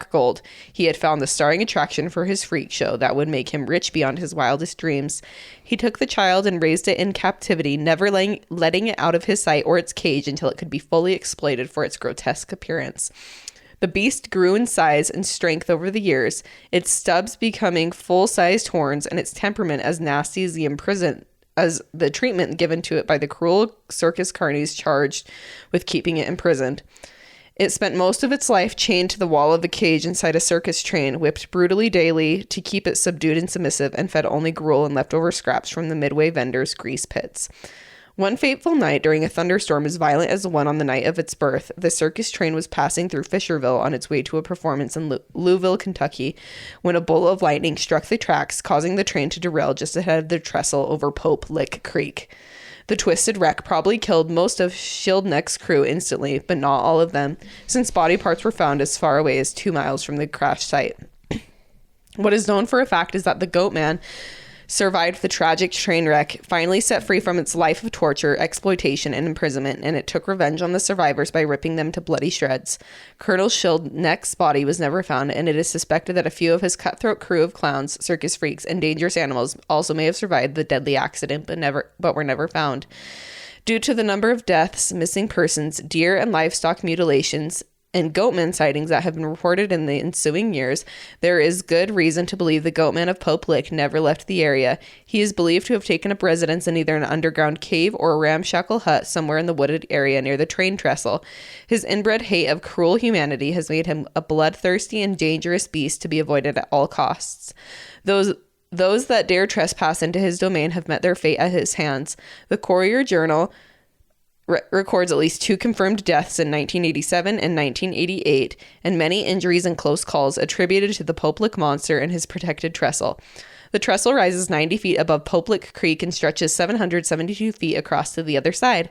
gold. He had found the starring attraction for his freak show that would make him rich beyond his wildest dreams. He took the child and raised it in captivity, never letting it out of his sight or its cage until it could be fully exploited for its grotesque appearance. The beast grew in size and strength over the years, its stubs becoming full-sized horns, and its temperament as nasty as the treatment given to it by the cruel circus carnies charged with keeping it imprisoned. It spent most of its life chained to the wall of a cage inside a circus train, whipped brutally daily to keep it subdued and submissive, and fed only gruel and leftover scraps from the midway vendors' grease pits. One fateful night, during a thunderstorm as violent as the one on the night of its birth, the circus train was passing through Fisherville on its way to a performance in Louisville, Kentucky, when a bolt of lightning struck the tracks, causing the train to derail just ahead of the trestle over Pope Lick Creek. The twisted wreck probably killed most of Schildknecht's crew instantly, but not all of them, since body parts were found as far away as 2 miles from the crash site. What is known for a fact is that the Goat Man survived the tragic train wreck, finally set free from its life of torture, exploitation, and imprisonment, and it took revenge on the survivors by ripping them to bloody shreds. Colonel Schildknecht's body was never found, and it is suspected that a few of his cutthroat crew of clowns, circus freaks, and dangerous animals also may have survived the deadly accident, but were never found. Due to the number of deaths, missing persons, deer and livestock mutilations, and goatman sightings that have been reported in the ensuing years, there is good reason to believe the goatman of Pope Lick never left the area. He is believed to have taken up residence in either an underground cave or a ramshackle hut somewhere in the wooded area near the train trestle. His inbred hate of cruel humanity has made him a bloodthirsty and dangerous beast to be avoided at all costs. Those that dare trespass into his domain have met their fate at his hands. The Courier Journal records at least 2 confirmed deaths in 1987 and 1988, and many injuries and close calls attributed to the Pope Lick monster and his protected trestle. The trestle rises 90 feet above Pope Lick Creek and stretches 772 feet across to the other side.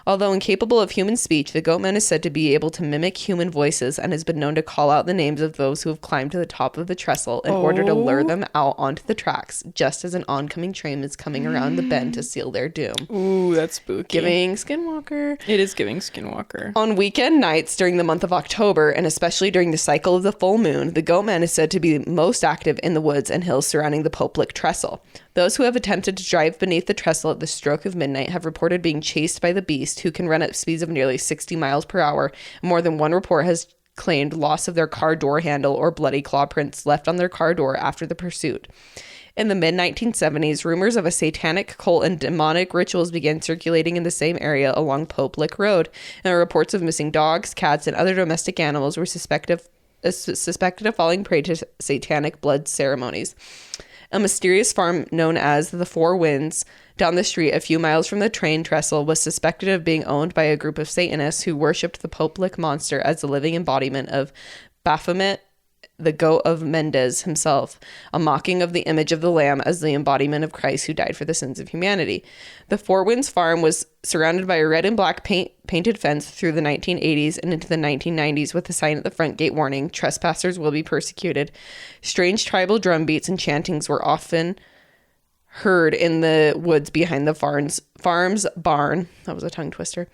Although incapable of human speech, the goatman is said to be able to mimic human voices and has been known to call out the names of those who have climbed to the top of the trestle in order to lure them out onto the tracks, just as an oncoming train is coming around the bend to seal their doom. Ooh, that's spooky. Giving Skinwalker. It is giving Skinwalker. On weekend nights during the month of October, and especially during the cycle of the full moon, the goatman is said to be most active in the woods and hills surrounding the Pope Lick trestle. Those who have attempted to drive beneath the trestle at the stroke of midnight have reported being chased by the beast, who can run at speeds of nearly 60 miles per hour. More than one report has claimed loss of their car door handle or bloody claw prints left on their car door after the pursuit. In the mid-1970s, rumors of a satanic cult and demonic rituals began circulating in the same area along Pope Lick Road, and reports of missing dogs, cats, and other domestic animals were suspected of falling prey to satanic blood ceremonies. A mysterious farm known as the Four Winds down the street a few miles from the train trestle was suspected of being owned by a group of Satanists who worshipped the Pope Lick monster as the living embodiment of Baphomet, the goat of Mendes himself, a mocking of the image of the Lamb as the embodiment of Christ who died for the sins of humanity. The Four Winds farm was surrounded by a red and black painted fence through the 1980s and into the 1990s with a sign at the front gate warning, "Trespassers will be persecuted." Strange tribal drum beats and chantings were often heard in the woods behind the farm's barn. That was a tongue twister.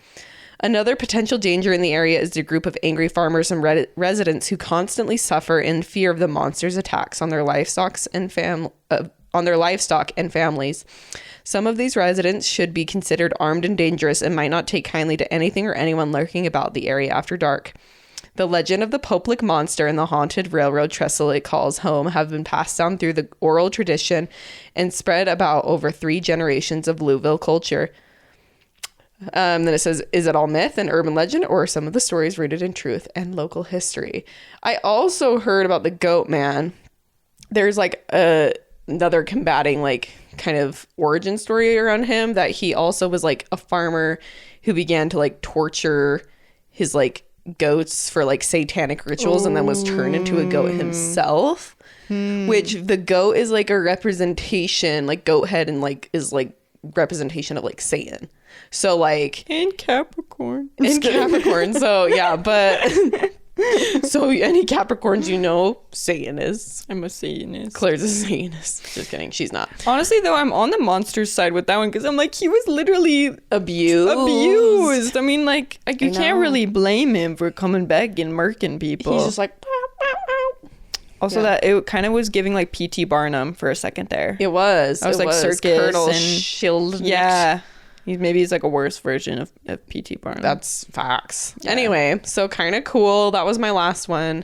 Another potential danger in the area is the group of angry farmers and residents who constantly suffer in fear of the monster's attacks on their livestock and families. Some of these residents should be considered armed and dangerous and might not take kindly to anything or anyone lurking about the area after dark. The legend of the Pope Lick monster and the haunted railroad trestle it calls home have been passed down through the oral tradition and spread about over 3 generations of Louisville culture. Then it says, is it all myth and urban legend, or are some of the stories rooted in truth and local history? I also heard about the goat man. There's like another combating like kind of origin story around him, that he also was like a farmer who began to like torture his like goats for like satanic rituals. Ooh. And then was turned into a goat himself. Which the goat is like a representation, like goat head, and like is like representation of like Satan. So like in Capricorn. So yeah, but so any Capricorns, you know, Satan is. I'm a Satanist. Claire's a Satanist. Just kidding, she's not. Honestly though, I'm on the monster side with that one, because I'm like, he was literally abused. I mean, like you can't really blame him for coming back and murking people. He's just like also, yeah. That it kind of was giving like P.T. Barnum for a second there. It was. I was like circus Colonel and Shield. Yeah. He's like a worse version of P.T. Barnum. That's facts. Yeah. Anyway, so kind of cool. That was my last one.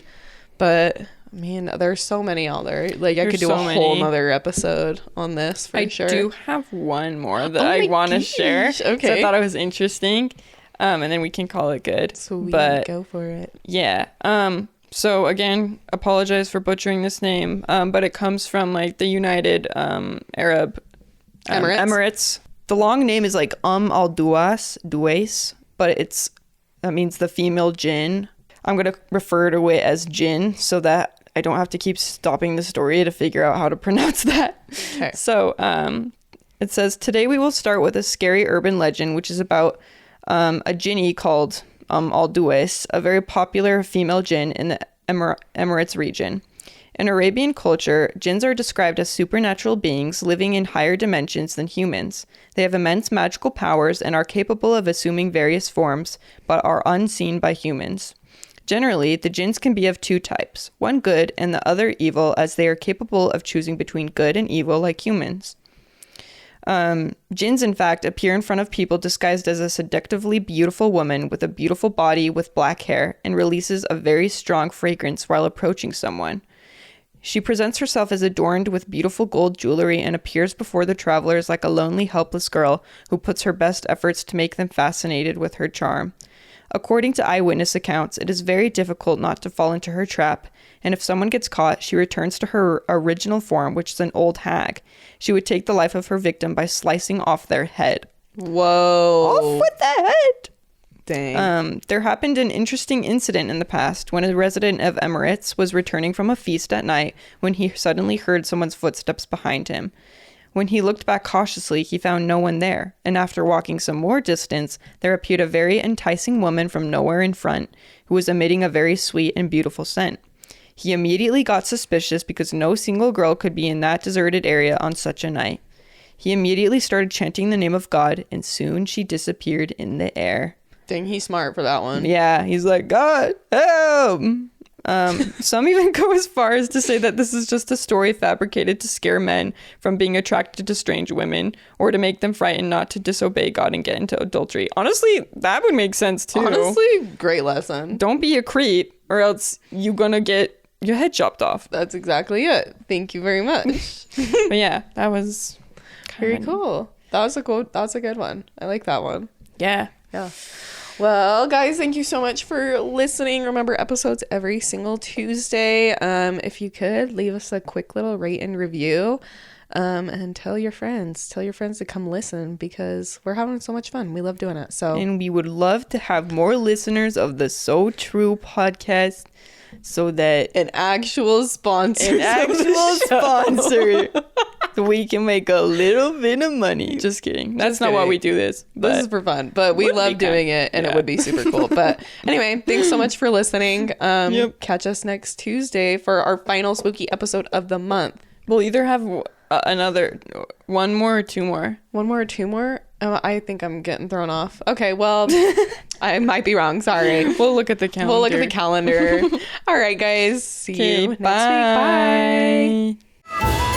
But, I mean, there's so many out there. Like, I could do a whole nother episode on this for sure. I do have one more that I want to share. Okay. I thought it was interesting. And then we can call it good. So we go for it. Yeah. So again, apologize for butchering this name, but it comes from like the United Arab Emirates. The long name is like al Duais, but that means the female jinn. I'm gonna refer to it as jinn so that I don't have to keep stopping the story to figure out how to pronounce that. Okay. So it says, today we will start with a scary urban legend, which is about a jinni called al Duais, a very popular female jinn in the Emirates region. In Arabian culture, jinns are described as supernatural beings living in higher dimensions than humans. They have immense magical powers and are capable of assuming various forms, but are unseen by humans. Generally, the jinns can be of 2 types, one good and the other evil, as they are capable of choosing between good and evil like humans. Jinns, in fact, appear in front of people disguised as a seductively beautiful woman with a beautiful body with black hair and releases a very strong fragrance while approaching someone. She presents herself as adorned with beautiful gold jewelry and appears before the travelers like a lonely, helpless girl who puts her best efforts to make them fascinated with her charm. According to eyewitness accounts, it is very difficult not to fall into her trap, and if someone gets caught, she returns to her original form, which is an old hag. She would take the life of her victim by slicing off their head. Whoa. Off with the head! Dang. There happened an interesting incident in the past when a resident of Emirates was returning from a feast at night when he suddenly heard someone's footsteps behind him. When he looked back cautiously, he found no one there, and after walking some more distance, there appeared a very enticing woman from nowhere in front, who was emitting a very sweet and beautiful scent. He immediately got suspicious because no single girl could be in that deserted area on such a night. He immediately started chanting the name of God, and soon she disappeared in the air. Dang, he's smart for that one. Yeah, he's like, God, help! Some even go as far as to say that this is just a story fabricated to scare men from being attracted to strange women or to make them frightened not to disobey God and get into adultery. Honestly, that would make sense too. Honestly, great lesson. Don't be a creep or else you're gonna get your head chopped off. That's exactly it. Thank you very much. But yeah, that was Very cool. That was a good one. I like that one. Yeah. Yeah. Well, guys, thank you so much for listening. Remember, episodes every single Tuesday. If you could, leave us a quick little rate and review. And tell your friends to come listen because we're having so much fun. We love doing it. So, And we would love to have more listeners of the So True podcast so that an actual sponsor. sponsor. So we can make a little bit of money. Just kidding. That's Just not why kidding. we do this. This is for fun, but we Would be love kind- doing it and it yeah. would be super cool. But anyway, thanks so much for listening. Yep. Catch us next Tuesday for our final spooky episode of the month. We'll either have another one more or two more. One more or two more? Oh, I think I'm getting thrown off. Okay, well, I might be wrong. Sorry. We'll look at the calendar. We'll look at the calendar. All right, guys. See you next week. Bye. Bye.